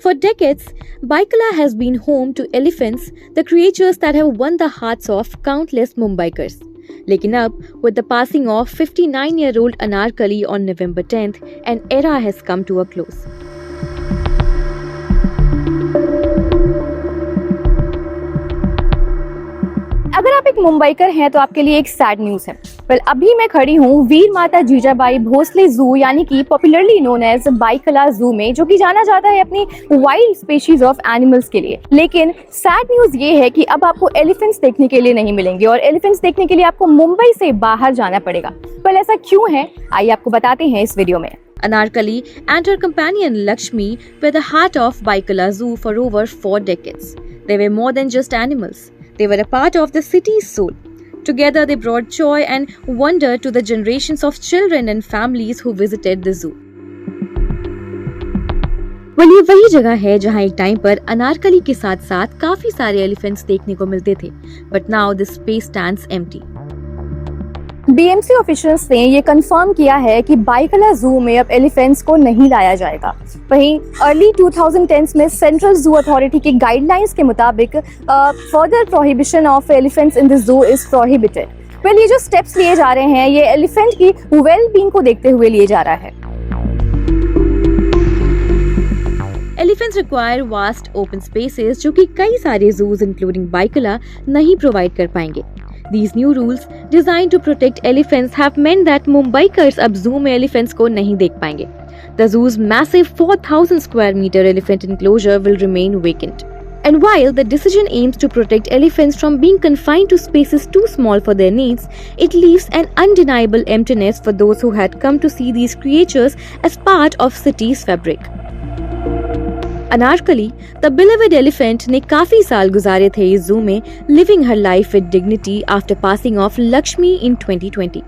For decades, Baikala has been home to elephants, the creatures that have won the hearts of countless Mumbaikars. लेकिन अब, with the passing of 59-year-old Anarkali on November 10th, an era has come to a close. अगर आप एक मुंबईकर हैं तो आपके लिए एक सैड न्यूज है। अभी मैं खड़ी हूँ वीर माता जीजाबाई भोसले जू यानी कि पॉपुलरली नोन एज बाइकला जू में, जो कि जाना जाता है अपनी वाइल्ड स्पीशीज ऑफ एनिमल्स के लिए। लेकिन सैड न्यूज ये है कि अब आपको एलिफेंट्स देखने के लिए नहीं मिलेंगे और एलिफेंट्स देखने के लिए आपको मुंबई से बाहर जाना पड़ेगा। ऐसा क्यों है, आइए आपको बताते हैं इस वीडियो में। Anarkali and her companion Lakshmi were the heart of Baikala Zoo for over 4 decades. They were more than just animals. They were a part of the city's soul. Together they brought joy and wonder to the generations of children and families who visited the zoo. ये वही जगह है जहां एक time पर अनारकली के साथ साथ काफी सारे एलिफेंट्स देखने को मिलते थे, but now this space stands empty. BMC officials ने ये कंफर्म किया है कि बाइकला जू में अब एलिफेंट्स को नहीं लाया जाएगा। वहीं अर्ली 2010s में सेंट्रल जू अथॉरिटी की गाइडलाइंस के मुताबिक further prohibition of elephants in the zoo is prohibited. ये जो स्टेप्स लिए जा रहे हैं ये एलिफेंट की वेल बीइंग को देखते हुए लिए जा रहा है। Elephants require vast open spaces जो कि कई सारे zoos including Baikala नहीं provide कर पाएंगे। These new rules, designed to protect elephants, have meant that Mumbaikars अब zoo में elephants को नहीं देख पाएंगे. The zoo's massive 4,000 square meter elephant enclosure will remain vacant. And while the decision aims to protect elephants from being confined to spaces too small for their needs, it leaves an undeniable emptiness for those who had come to see these creatures as part of city's fabric. Anarkali, the beloved elephant, ने काफी साल गुजारे थे इस जू में, living her life with dignity after passing off Lakshmi in 2020.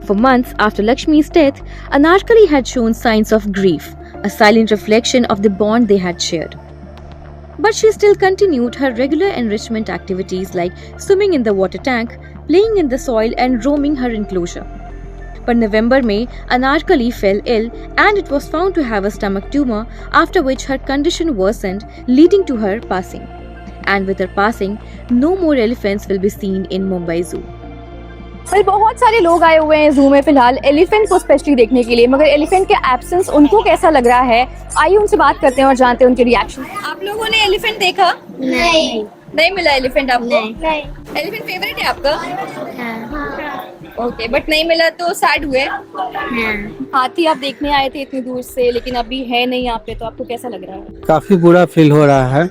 For months after Lakshmi's death, Anarkali had shown signs of grief, a silent reflection of the bond they had shared. But she still continued her regular enrichment activities like swimming in the water tank, playing in the soil and roaming her enclosure. But November में Anarkali fell ill and it was found to have a stomach tumor, after which her condition worsened, leading to her passing. And with her passing, no more elephants will be seen in Mumbai Zoo. बहुत सारे लोग आए हुए हैं जू में फिलहाल elephant को स्पेशली देखने के लिए, मगर एलिफेंट के एब्सेंस उनको कैसा लग रहा है, आइए उनसे बात करते हैं और जानते हैं उनके रिएक्शन। आप लोगों ने एलिफेंट देखा? नहीं मिला एलिफेंट आपको? नहीं। एलिफेंट फेवरेट है आपका? ओके, बट नहीं मिला तो सैड हुए? हाथी आप देखने आए थे इतनी दूर से, लेकिन अभी है नहीं यहाँ पे, तो आपको कैसा लग रहा है? काफ़ी बुरा फील हो रहा है।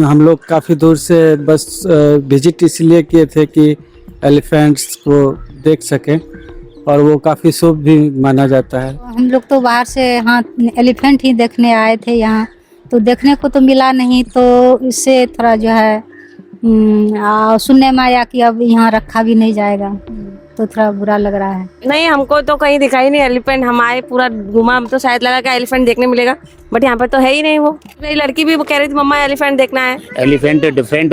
हम लोग काफ़ी दूर से बस विजिट इसलिए किए थे कि एलिफेंट्स को देख सकें और वो काफ़ी शुभ भी माना जाता है। हम लोग तो बाहर से हाँ एलिफेंट ही देखने आए थे यहाँ, तो देखने को तो मिला नहीं, तो इससे थोड़ा जो है सुनने में आया कि अब यहाँ रखा भी नहीं जाएगा, तो थोड़ा बुरा लग रहा है। नहीं, हमको तो कहीं दिखाई नहीं एलिफेंट। हम आए पूरा घुमा, हम तो शायद लगा कि एलिफेंट देखने मिलेगा, बट यहाँ पर तो है ही नहीं। वो मेरी लड़की भी कह रही थी मम्मा एलिफेंट देखना है। एलिफेंट डिफरेंट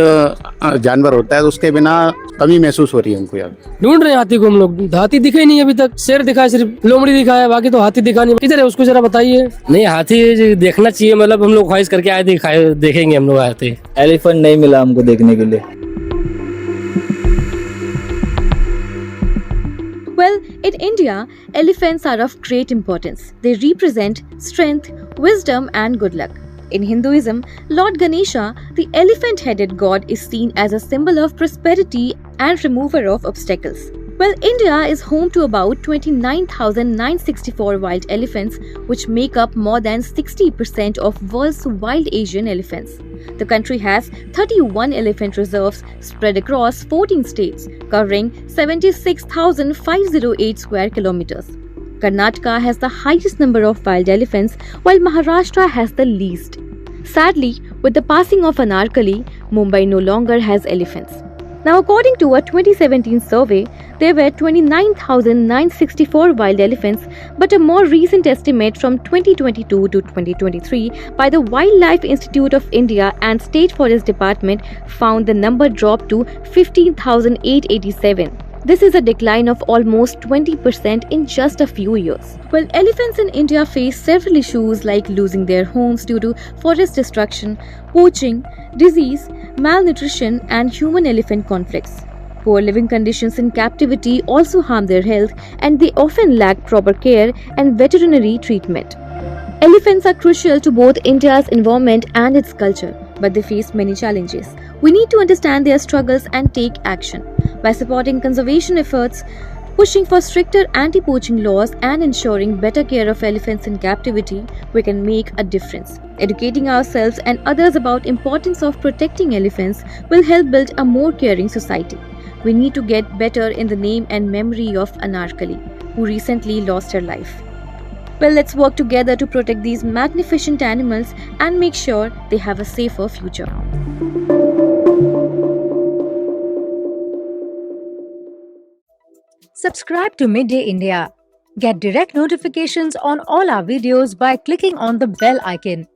जानवर होता है, तो उसके बिना कमी महसूस हो रही है हमको। यार ढूंढ रहे हैं हाथी को हम लोग, हाथी दिखे ही नहीं अभी तक। शेर दिखा है, सिर्फ लोमड़ी दिखा है, बाकी तो हाथी दिखा नहीं। किधर है उसको जरा बताइए। नहीं, हाथी देखना चाहिए, मतलब हम लोग ख्वाहिश करके आए थे, देखेंगे हम लोग हाथी। एलिफेंट नहीं मिला हमको देखने के लिए। Well, in India, elephants are of great importance. They represent strength, wisdom and good luck. In Hinduism, Lord Ganesha, the elephant-headed god, is seen as a symbol of prosperity and remover of obstacles. Well, India is home to about 29,964 wild elephants, which make up more than 60% of world's wild Asian elephants. The country has 31 elephant reserves spread across 14 states, covering 76,508 square kilometers. Karnataka has the highest number of wild elephants, while Maharashtra has the least. Sadly, with the passing of Anarkali, Mumbai no longer has elephants. Now, according to a 2017 survey, there were 29,964 wild elephants, but a more recent estimate from 2022 to 2023 by the Wildlife Institute of India and State Forest Department found the number dropped to 15,887. This is a decline of almost 20% in just a few years. Well, elephants in India face several issues like losing their homes due to forest destruction, poaching, disease, malnutrition, and human-elephant conflicts. Poor living conditions in captivity also harm their health, and they often lack proper care and veterinary treatment. Elephants are crucial to both India's environment and its culture, but they face many challenges. We need to understand their struggles and take action. By supporting conservation efforts, pushing for stricter anti-poaching laws, and ensuring better care of elephants in captivity, we can make a difference. Educating ourselves and others about importance of protecting elephants will help build a more caring society. We need to get better in the name and memory of Anarkali, who recently lost her life. Well, let's work together to protect these magnificent animals and make sure they have a safer future. Subscribe to Midday India. Get direct notifications on all our videos by clicking on the bell icon.